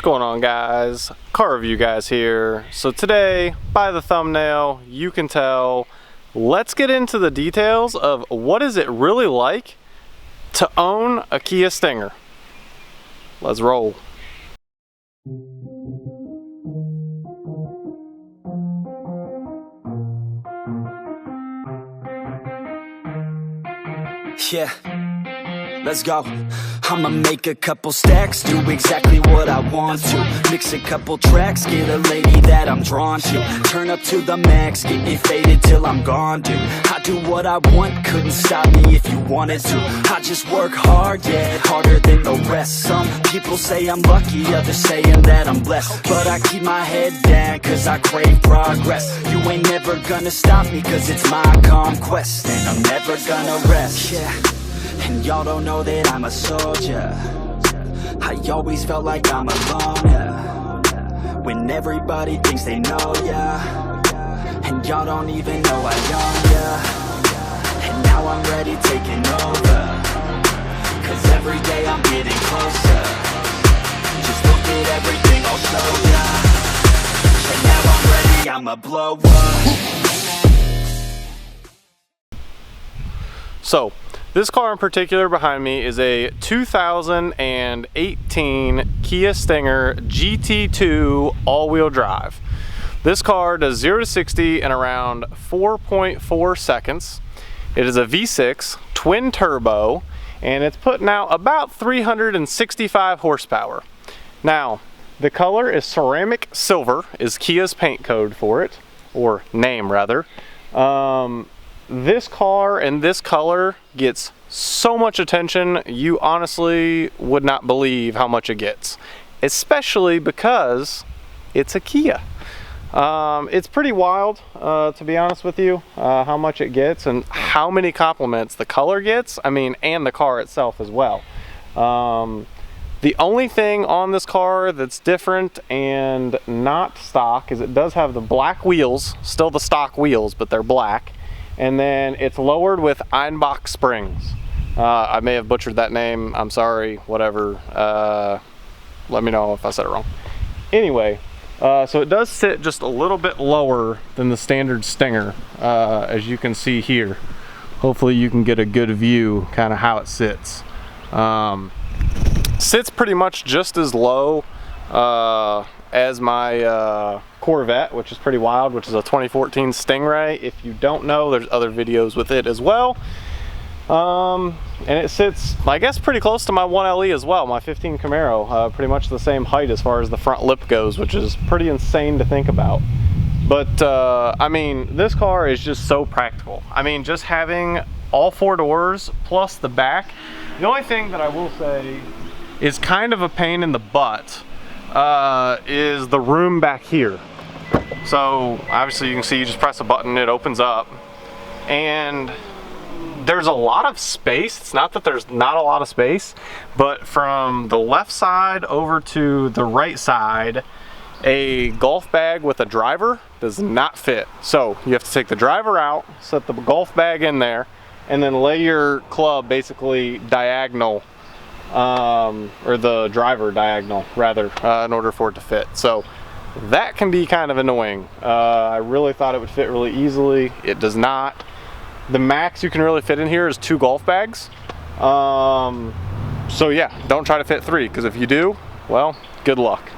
going on, guys? Car review guys here. So today, by the thumbnail, you can tell, let's get into the details of what is it really like to own a Kia Stinger. Let's roll. Yeah, let's go. I'ma make a couple stacks, do exactly what I want to. Mix a couple tracks, get a lady that I'm drawn to. Turn up to the max, get me faded till I'm gone, dude. I do what I want, couldn't stop me if you wanted to. I just work hard, yeah, harder than the rest. Some people say I'm lucky, others saying that I'm blessed. But I keep my head down, cause I crave progress. You ain't never gonna stop me, cause it's my conquest. And I'm never gonna rest, yeah. And y'all don't know that I'm a soldier. I always felt like I'm alone, yeah. When everybody thinks they know, yeah. And y'all don't even know I own, yeah. And now I'm ready taking over, cause every day I'm getting closer. Just look at everything I'll show ya. And now I'm ready, I'ma blow up. So, this car in particular behind me is a 2018 Kia Stinger GT2 all-wheel drive. This car does 0 to 60 in around 4.4 seconds. It is a V6 twin turbo, and it's putting out about 365 horsepower. Now, the color is ceramic silver, is Kia's paint code for it, or name rather. This car and this color gets so much attention, you honestly would not believe how much it gets, especially because it's a Kia. It's pretty wild, to be honest with you, how much it gets and how many compliments the color gets, I mean, and the car itself as well. The only thing on this car that's different and not stock is it does have the black wheels, still the stock wheels, but they're black. And then it's lowered with Einbach springs. I may have butchered that name, I'm sorry, whatever. Let me know if I said it wrong. Anyway, so it does sit just a little bit lower than the standard Stinger, as you can see here. Hopefully you can get a good view kind of how it sits. Sits pretty much just as low as my Corvette, which is pretty wild, which is a 2014 Stingray. If you don't know, there's other videos with it as well. And it sits, I guess, pretty close to my 1LE as well, my 15 Camaro, pretty much the same height as far as the front lip goes, which is pretty insane to think about. But I mean, this car is just so practical. I mean, just having all four doors plus the back. The only thing that I will say is kind of a pain in the butt is the room back here. So obviously you can see, you just press a button, it opens up, and there's a lot of space. It's not that there's not a lot of space, but from the left side over to the right side, a golf bag with a driver does not fit. So you have to take the driver out, set the golf bag in there, and then lay your club basically diagonal, or the driver diagonal rather, in order for it to fit. So that can be kind of annoying. I really thought it would fit really easily. It does not. The max you can really fit in here is 2 golf bags. So yeah, don't try to fit 3, because if you do, well, good luck.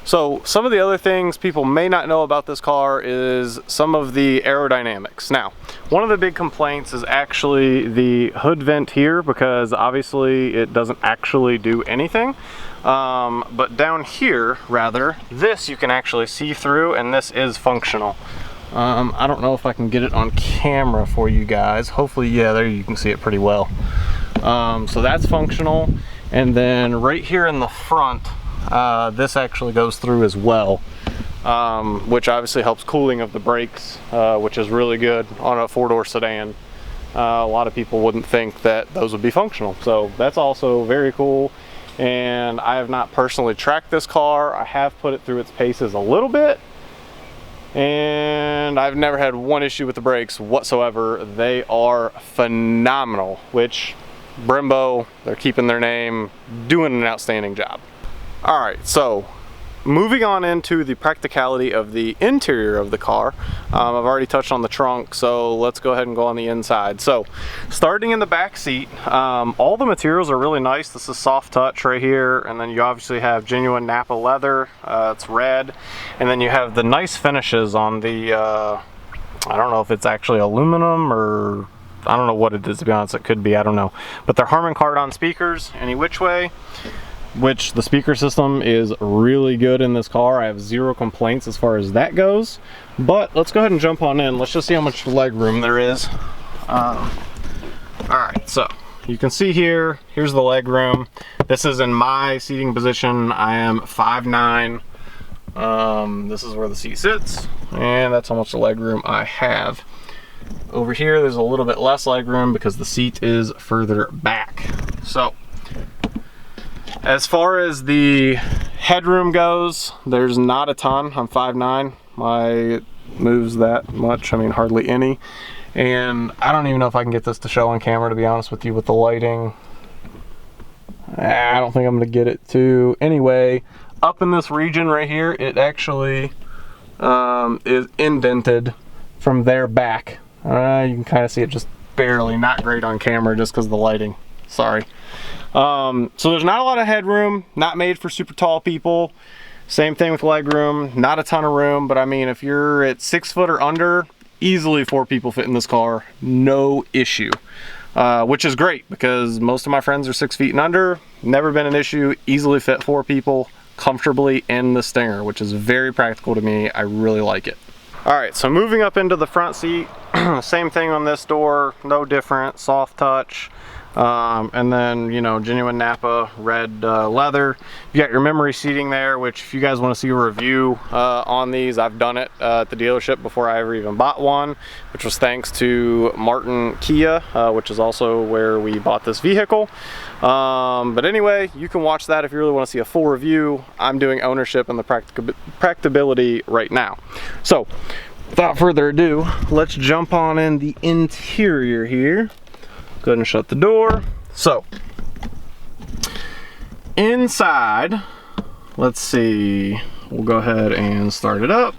So some of the other things people may not know about this car is some of the aerodynamics. Now, one of the big complaints is actually the hood vent here, because obviously it doesn't actually do anything. But down here, rather, this you can actually see through, and this is functional. I don't know if I can get it on camera for you guys. Hopefully, yeah, there you can see it pretty well. So that's functional. And then right here in the front, this actually goes through as well, which obviously helps cooling of the brakes, which is really good on a 4-door sedan. A lot of people wouldn't think that those would be functional, so that's also very cool. And I have not personally tracked this car. I have put it through its paces a little bit, and I've never had one issue with the brakes whatsoever. They are phenomenal, which Brembo, they're keeping their name, doing an outstanding job. All right, so moving on into the practicality of the interior of the car. I've already touched on the trunk, so let's go ahead and go on the inside. So starting in the back seat, all the materials are really nice. This is soft touch right here, and then you obviously have genuine Napa leather. It's red, and then you have the nice finishes on the I don't know if it's actually aluminum or I don't know what it is, to be honest. It could be, I don't know, but they're Harman Kardon speakers any which way, which the speaker system is really good in this car. I have zero complaints as far as that goes. But let's go ahead and jump on in. Let's just see how much leg room there is. All right, so you can see here's the leg room. This is in my seating position. I am 5'9". This is where the seat sits, and that's how much the leg room I have. Over here, there's a little bit less leg room because the seat is further back. So, as far as the headroom goes, there's not a ton. I'm 5'9". My moves that much, I mean hardly any. And I don't even know if I can get this to show on camera, to be honest with you, with the lighting. I don't think I'm gonna get it to. Anyway, up in this region right here, it actually is indented from there back. You can kind of see it just barely, not great on camera just because of the lighting, sorry. So there's not a lot of headroom, not made for super tall people. Same thing with leg room, not a ton of room, but I mean, if you're at 6 foot or under, easily 4 people fit in this car, no issue. Which is great because most of my friends are 6 feet and under, never been an issue, easily fit 4 people comfortably in the Stinger, which is very practical to me. I really like it. All right, so moving up into the front seat, same thing on this door, no different, soft touch. And then, you know, genuine Napa red leather. You got your memory seating there, which if you guys want to see a review on these, I've done it at the dealership before I ever even bought one, which was thanks to Martin Kia, which is also where we bought this vehicle. But anyway, you can watch that if you really want to see a full review. I'm doing ownership and the practicability right now. So without further ado, let's jump on in the interior here. Go ahead and shut the door. So, inside, let's see, we'll go ahead and start it up.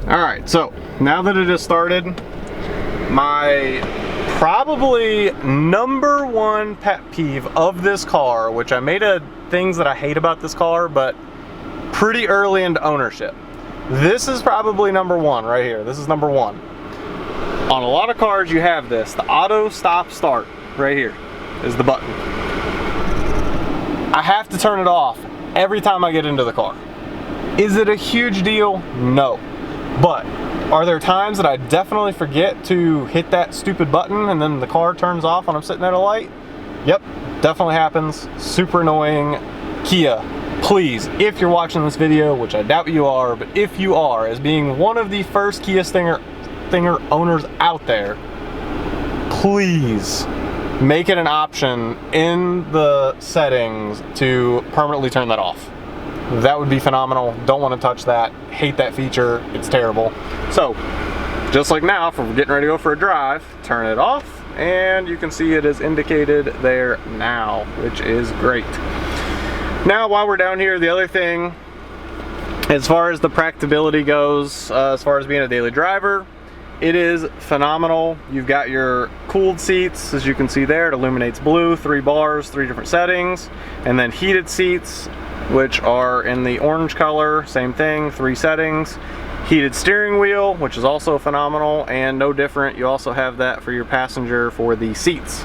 All right, so now that it is started, my probably #1 pet peeve of this car, which I made a things that I hate about this car, but pretty early into ownership. This is probably #1 right here. This is #1. On a lot of cars you have this. The auto stop start right here is the button. I have to turn it off every time I get into the car. Is it a huge deal? No. But are there times that I definitely forget to hit that stupid button and then the car turns off when I'm sitting at a light? Yep, definitely happens. Super annoying. Kia, please, if you're watching this video, which I doubt you are, but if you are, as being one of the first Kia Stinger owners out there, please make it an option in the settings to permanently turn that off. That would be phenomenal. Don't want to touch that. Hate that feature. It's terrible. So, just like now, if we're getting ready to go for a drive, turn it off, and you can see it is indicated there now, which is great. Now, while we're down here, the other thing, as far as the practicability goes, as far as being a daily driver, it is phenomenal. You've got your cooled seats, as you can see there. It illuminates blue, 3 bars, 3 different settings, and then heated seats, which are in the orange color, same thing, 3 settings. Heated steering wheel, which is also phenomenal, and no different, you also have that for your passenger for the seats,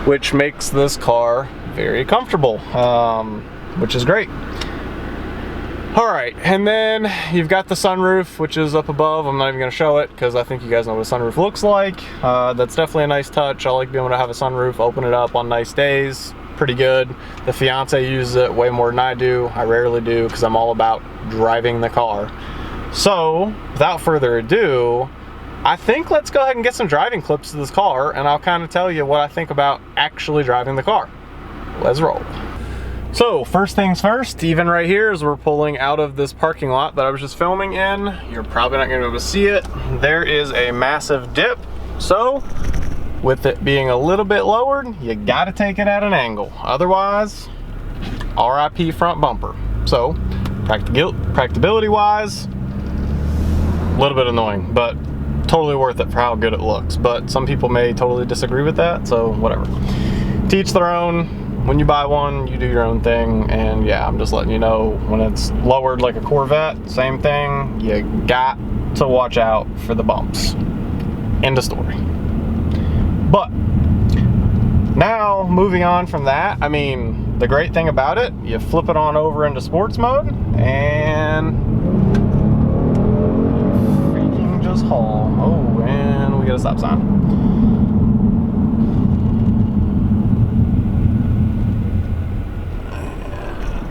which makes this car very comfortable, which is great. All right, and then you've got the sunroof, which is up above. I'm not even gonna show it because I think you guys know what a sunroof looks like. That's definitely a nice touch. I like being able to have a sunroof, open it up on nice days. Pretty good. The fiance uses it way more than I do. I rarely do because I'm all about driving the car. So, without further ado, I think let's go ahead and get some driving clips of this car, and I'll kind of tell you what I think about actually driving the car. Let's roll. So, first things first, even right here as we're pulling out of this parking lot that I was just filming in, you're probably not going to be able to see it. There is a massive dip. So, with it being a little bit lowered, you gotta take it at an angle. Otherwise, RIP front bumper. So, practicability wise, a little bit annoying, but totally worth it for how good it looks. But some people may totally disagree with that, so whatever. To each their own. When you buy one, you do your own thing, and yeah, I'm just letting you know, when it's lowered like a Corvette, same thing, you got to watch out for the bumps. End of story. But now, moving on from that, I mean, the great thing about it, you flip it on over into sports mode, and freaking just haul. Oh, and we got a stop sign.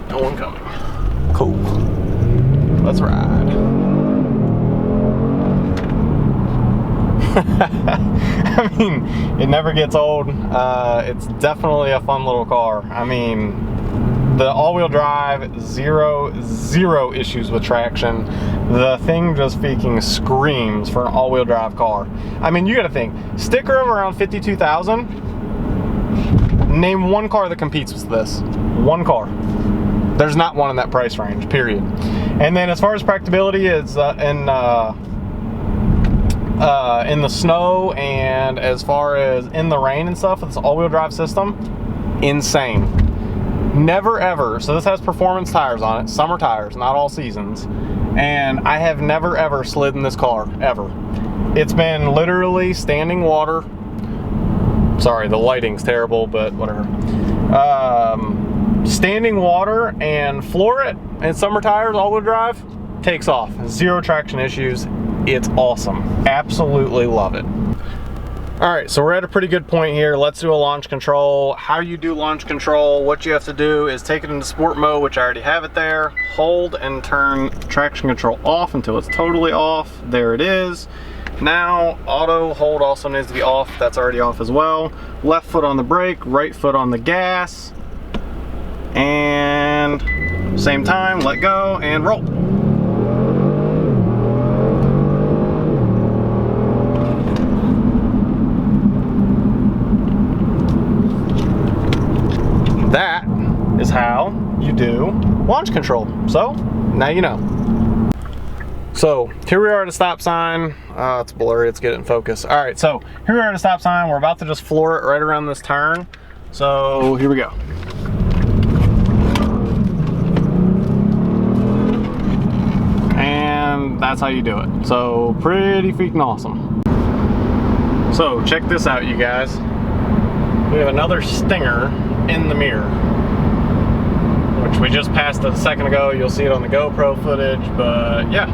No one coming. Cool. Let's ride. I mean, it never gets old. It's definitely a fun little car. I mean, the all-wheel drive, zero issues with traction. The thing just freaking screams for an all-wheel drive car. I mean, you gotta think, sticker of around 52,000. Name one car that competes with this. One car. There's not one in that price range, period. And then as far as practicability, it's in the snow and as far as in the rain and stuff, with this all-wheel drive system, insane. Never ever, so this has performance tires on it, summer tires, not all seasons, and I have never ever slid in this car, ever. It's been literally standing water. Sorry, the lighting's terrible, but whatever. Standing water and floor it, and summer tires, all-wheel drive, takes off. Zero traction issues. It's awesome. Absolutely love it. All right, so we're at a pretty good point here. Let's do a launch control. How you do launch control, what you have to do is take it into sport mode, which I already have it there. Hold and turn traction control off until it's totally off. There it is. Now, auto hold also needs to be off. That's already off as well. Left foot on the brake, right foot on the gas. And same time, let go and roll. That is how you do launch control. So now you know. So here we are at a stop sign. It's blurry, let's get it in focus. All right, so here we are at a stop sign. We're about to just floor it right around this turn. So here we go. And that's how you do it. So pretty freaking awesome. So check this out, you guys. We have another stinger in the mirror, which we just passed a second ago. You'll see it on the GoPro footage, but yeah,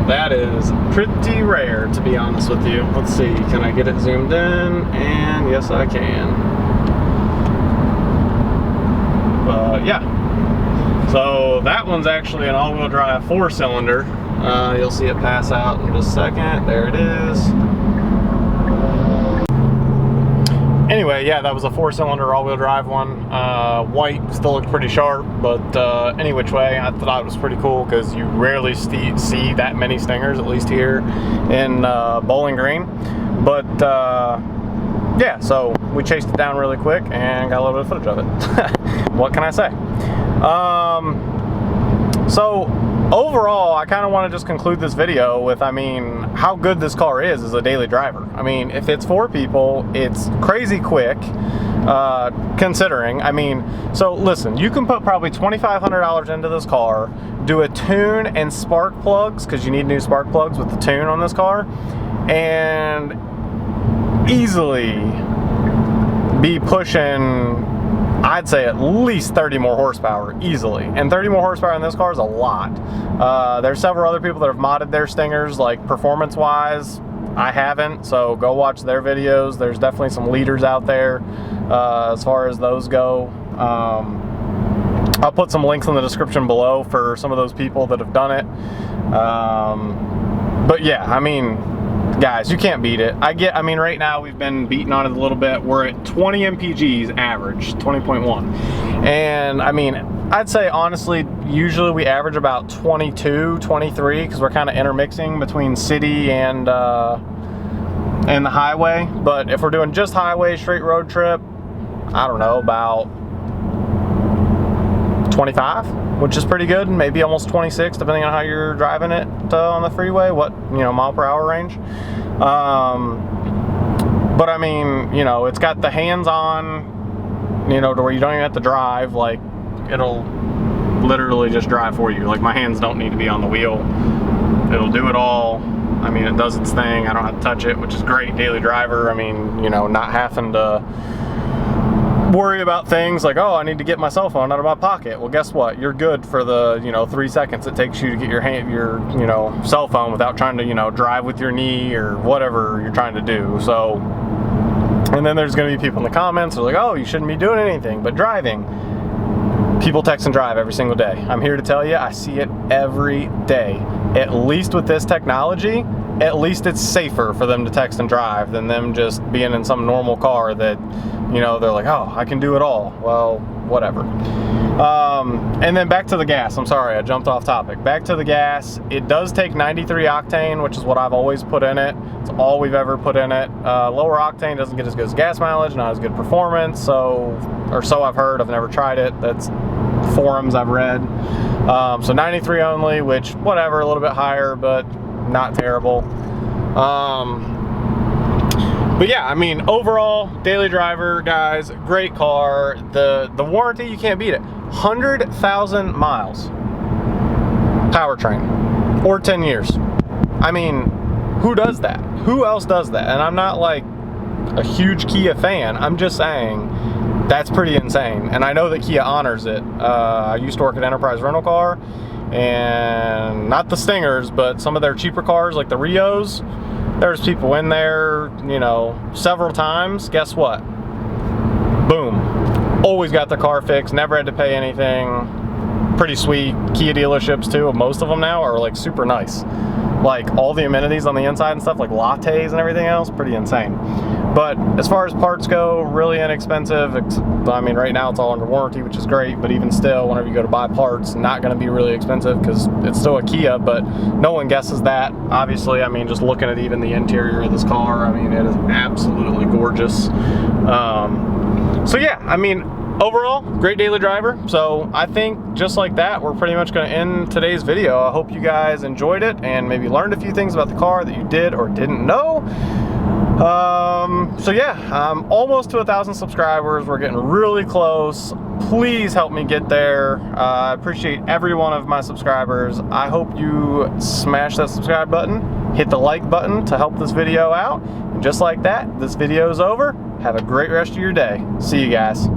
that is pretty rare, to be honest with you. Let's see, can I get it zoomed in? And yes, I can. But yeah, so that one's actually an all-wheel drive 4-cylinder. You'll see it pass out in just a second. There it is. Anyway, yeah, that was a 4-cylinder all-wheel drive one. White, still looked pretty sharp, but any which way, I thought it was pretty cool because you rarely see that many Stingers, at least here in Bowling Green. But yeah, so we chased it down really quick and got a little bit of footage of it. What can I say? So overall, I kind of want to just conclude this video with, I mean, how good this car is as a daily driver. I mean, if it's 4 people, it's crazy quick, considering. I mean, so listen, you can put probably $2,500 into this car, do a tune and spark plugs, because you need new spark plugs with the tune on this car, and easily be pushing, I'd say, at least 30 more horsepower, easily. And 30 more horsepower in this car is a lot. There's several other people that have modded their Stingers, like performance-wise. I haven't, so go watch their videos. There's definitely some leaders out there as far as those go. I'll put some links in the description below for some of those people that have done it. But yeah, I mean, guys, you can't beat it. I mean, right now we've been beating on it a little bit. We're at 20 mpgs average, 20.1. And I mean, I'd say honestly, usually we average about 22, 23, because we're kind of intermixing between city and in the highway, but if we're doing just highway, straight road trip, I don't know, about 25, which is pretty good. Maybe almost 26, depending on how you're driving it on the freeway, what, you know, mile per hour range. But I mean, you know, it's got the hands-on, you know, to where you don't even have to drive. Like, it'll literally just drive for you. Like, my hands don't need to be on the wheel. It'll do it all. I mean, it does its thing. I don't have to touch it, which is great. Daily driver. I mean, you know, not having to worry about things like, oh, I need to get my cell phone out of my pocket. Well, guess what? You're good for the, you know, 3 seconds it takes you to get your you know, cell phone without trying to, you know, drive with your knee or whatever you're trying to do. So, and then there's going to be people in the comments who are like, oh, you shouldn't be doing anything but driving. People text and drive every single day. I'm here to tell you, I see it every day. At least with this technology, at least it's safer for them to text and drive than them just being in some normal car that, you know, they're like, oh, I can do it all. Well, whatever. And then back to the gas. I'm sorry, I jumped off topic. Back to the gas. It does take 93 octane, which is what I've always put in it. It's all we've ever put in it. Lower octane doesn't get as good as gas mileage, not as good performance. So I've heard. I've never tried it. That's forums I've read. So 93 only, which whatever, a little bit higher, but not terrible. But yeah, I mean, overall, daily driver, guys, great car. The warranty, you can't beat it. 100,000 miles powertrain, or 10 years. I mean, who does that? Who else does that? And I'm not like a huge Kia fan. I'm just saying that's pretty insane. And I know that Kia honors it. I used to work at Enterprise Rental Car, and not the Stingers, but some of their cheaper cars like the Rios. There's people in there, you know, several times. Guess what? Boom. Always got the car fixed, never had to pay anything. Pretty sweet. Kia dealerships too, most of them now are like super nice. Like all the amenities on the inside and stuff, like lattes and everything else, pretty insane. But as far as parts go, really inexpensive. I mean, right now it's all under warranty, which is great, but even still, whenever you go to buy parts, not going to be really expensive because it's still a Kia, but no one guesses that. Obviously, I mean, just looking at even the interior of this car, I mean, it is absolutely gorgeous. So yeah, I mean, overall, great daily driver. So I think just like that, we're pretty much going to end today's video. I hope you guys enjoyed it and maybe learned a few things about the car that you did or didn't know. So yeah, I'm almost to 1,000 subscribers. We're getting really close. Please help me get there. I appreciate every one of my subscribers. I hope you smash that subscribe button, hit the like button to help this video out. And just like that, this video is over. Have a great rest of your day. See you guys.